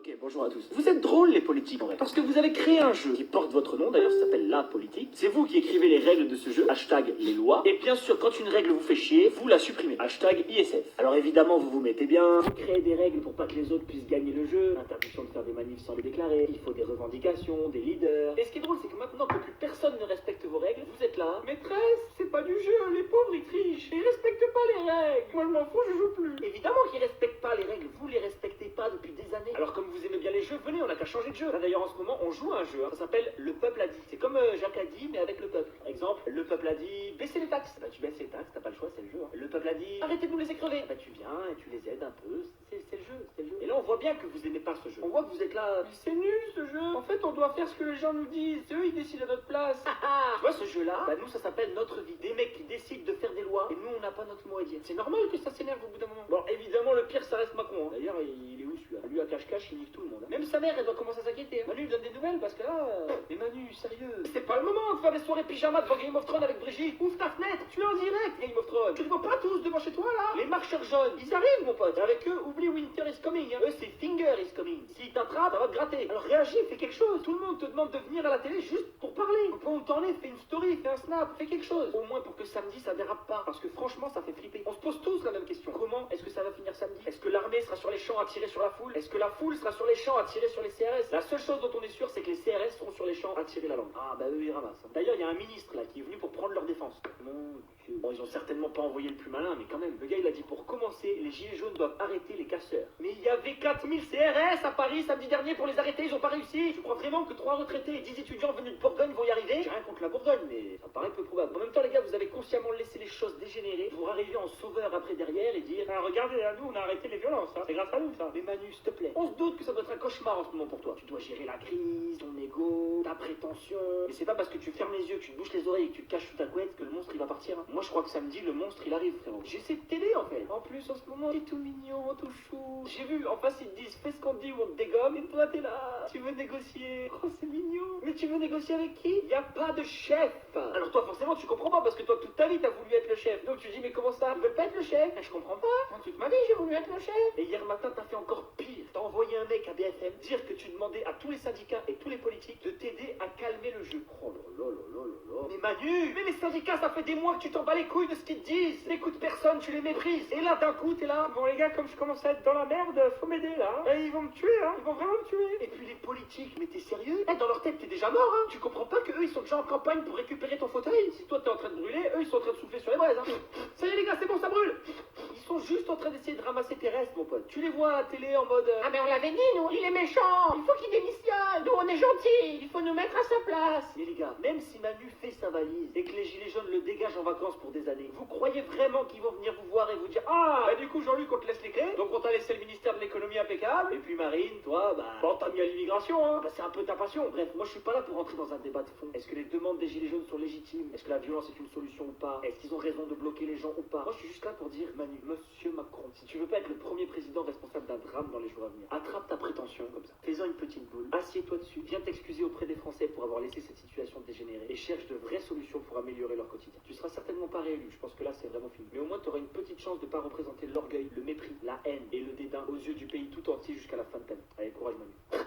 Ok, bonjour à tous. Vous êtes drôles les politiques en vrai, parce que vous avez créé un jeu qui porte votre nom, d'ailleurs ça s'appelle La Politique. C'est vous qui écrivez les règles de ce jeu, hashtag les lois, et bien sûr quand une règle vous fait chier, vous la supprimez, hashtag ISF. Alors évidemment vous vous mettez bien, vous créez des règles pour pas que les autres puissent gagner le jeu, interdiction de faire des manifs sans les déclarer, il faut des revendications, des leaders. Et ce qui est drôle c'est que maintenant que plus personne ne respecte vos règles, vous êtes là, maîtresse, c'est pas du jeu, les pauvres ils trichent, ils respectent pas les règles, moi je m'en fous, je joue plus. Évidemment qu'ils respectent pas les règles, vous les respectez pas depuis des années. Alors comme vous aimez bien les jeux, venez, on a qu'à changer de jeu. Là d'ailleurs en ce moment on joue à un jeu, ça s'appelle Le Peuple a dit. C'est comme Jacques a dit mais avec le peuple. Par exemple, le peuple a dit baisser les taxes. Bah tu baisses les taxes, t'as pas le choix, c'est le jeu. Hein. Le peuple a dit arrêtez de nous les écrever. Bah tu viens et tu les aides un peu, c'est le jeu, c'est le jeu. Et là on voit bien que vous aimez pas ce jeu. On voit que vous êtes là, mais c'est nul ce jeu. En fait on doit faire ce que les gens nous disent, c'est eux ils décident à notre place. Tu vois ce jeu là, bah nous ça s'appelle Notre Vie. Des mecs qui décident de faire des lois et nous on n'a pas notre mot à dire. C'est normal que ça s'énerve au bout d'un moment. Bon évidemment le pire ça reste Macron. Hein. D'ailleurs il est où celui-là? Lui à cache-cache il nique tout le monde. Hein. Même sa mère elle doit commencer à s'inquiéter. Hein. Manu il donne des nouvelles parce que là... Mais Manu sérieux, c'est pas le moment de faire des soirées pyjama devant Game of Thrones avec Brigitte. Ouvre ta fenêtre, tu es en direct Game of Thrones. Tu les vois pas tous devant chez toi là? Les marcheurs jaunes, ils arrivent mon pote. Et avec eux, oublie Winter is coming. Hein. Eux c'est Finger is coming. S'ils t'attrapent, ça va te gratter. Alors réagis, fais quelque chose. Tout le monde te demande de venir à la télé juste pour parler. Au point où t'en es, fais une story, fais un snap, fais quelque chose. Au moins pour que samedi ça dérape pas. Parce que franchement ça fait flipper. On se pose tous la même question. Comment est-ce que ça va finir samedi? Est-ce que l'armée sera sur les champs à tirer sur la foule? Est-ce que la foule sera sur les champs à tirer sur les CRS? La seule chose dont on est sûr c'est que les CRS seront sur les champs à tirer la langue. Ah bah eux ils ramassent. Hein. D'ailleurs il y a un ministre là qui est venu pour prendre leur défense. Mon Dieu. Bon ils ont certainement pas envoyé le plus malin mais quand même. Le gars il a dit pour commencer les gilets jaunes doivent arrêter les casseurs. Mais il y avait 4000 CRS à Paris samedi dernier pour les arrêter, ils ont pas réussi. Je crois vraiment que 3 retraités et 10 étudiants venus de Bourgogne vont y arriver? J'ai rien contre la Bourgogne mais ça me paraît peu probable. En même temps les gars vous avez consciemment laissé les choses dégénérer pour arriver en sauveur après derrière et dire ah, regardez là nous on a arrêté les violences, hein. C'est grâce à nous ça. Mais Manu s'il te plaît, on se doute que ça doit être un cauchemar en ce moment pour toi. Tu dois gérer la crise, ton ego, ta prétention. Et c'est pas parce que tu fermes les yeux, que tu te bouches les oreilles et que tu te caches sous ta couette que le monstre il va partir. Hein. Moi je crois que samedi le monstre il arrive frérot. J'essaie de t'aider en fait. En plus en ce moment t'es tout mignon, tout chou. J'ai vu en face ils te disent fais ce qu'on dit ou on te dégomme. Et toi t'es là, tu veux négocier. Oh c'est mignon. Mais tu veux négocier avec qui? Y a pas de chef. Alors toi forcément tu comprends pas parce que toi toute ta vie t'as voulu être le chef. Donc tu dis mais comment ça? Tu veux pas être le chef? Je comprends pas. Moi, toute ma vie j'ai voulu être le chef. Et hier matin t'as fait encore pire. T'as envoyé un mec à BFM dire que tu demandais à tous les syndicats et tous les politiques de t'aider à calmer le jeu. Oh là là là là là là. Mais Manu, mais les syndicats ça fait des mois que tu t'en bats les couilles de ce qu'ils te disent. T'écoutes personne, tu les méprises. Et là d'un coup t'es là. Bon les gars comme je commence à être dans la merde, faut m'aider là. Et ils vont me tuer hein, ils vont vraiment me tuer. Et puis les politiques, mais t'es sérieux? Dans leur tête t'es déjà mort hein. Tu comprends pas que eux ils sont déjà en campagne pour récupérer ton fauteuil? Si toi t'es en train de brûler, eux ils sont en train de souffler sur les braises hein. Ça y est les gars c'est bon ça brûle. Ils sont juste en train d'essayer de ramasser tes restes mon pote. Tu les vois à la télé en mode ah mais on l'avait dit nous, il est méchant, il faut qu'il démissionne, nous on est gentils, il faut nous mettre à sa place. Mais les gars, même si Manu fait sa valise et que les gilets jaunes le dégagent en vacances pour des années, vous croyez vraiment qu'ils vont venir vous voir et vous dire ah bah du coup Jean-Luc on te laisse les clés, donc on t'a laissé le ministère de l'économie impeccable, et puis Marine, toi bah bon t'as mis à l'immigration hein, bah c'est un peu ta passion. Bref, moi je suis pas là pour rentrer dans un débat de fond. Est-ce que les demandes des gilets jaunes sont légitimes? Est-ce que la violence est une solution ou pas? Est-ce qu'ils ont raison de bloquer les gens ou pas? Moi je suis juste là pour dire Manu, monsieur Macron, si tu veux pas être le premier président responsable d'un drame dans les jours à venir, attrape ta prétention comme ça, fais-en une petite boule, assieds-toi dessus, viens t'excuser auprès des Français pour avoir laissé cette situation dégénérer et cherche de vraies solutions pour améliorer leur quotidien. Tu seras certainement pas réélu, je pense que là c'est vraiment fini. Mais au moins tu auras une petite chance de pas représenter l'orgueil, le mépris, la haine et le dédain aux yeux du pays tout entier jusqu'à la fin de ta vie. Allez, courage Manu.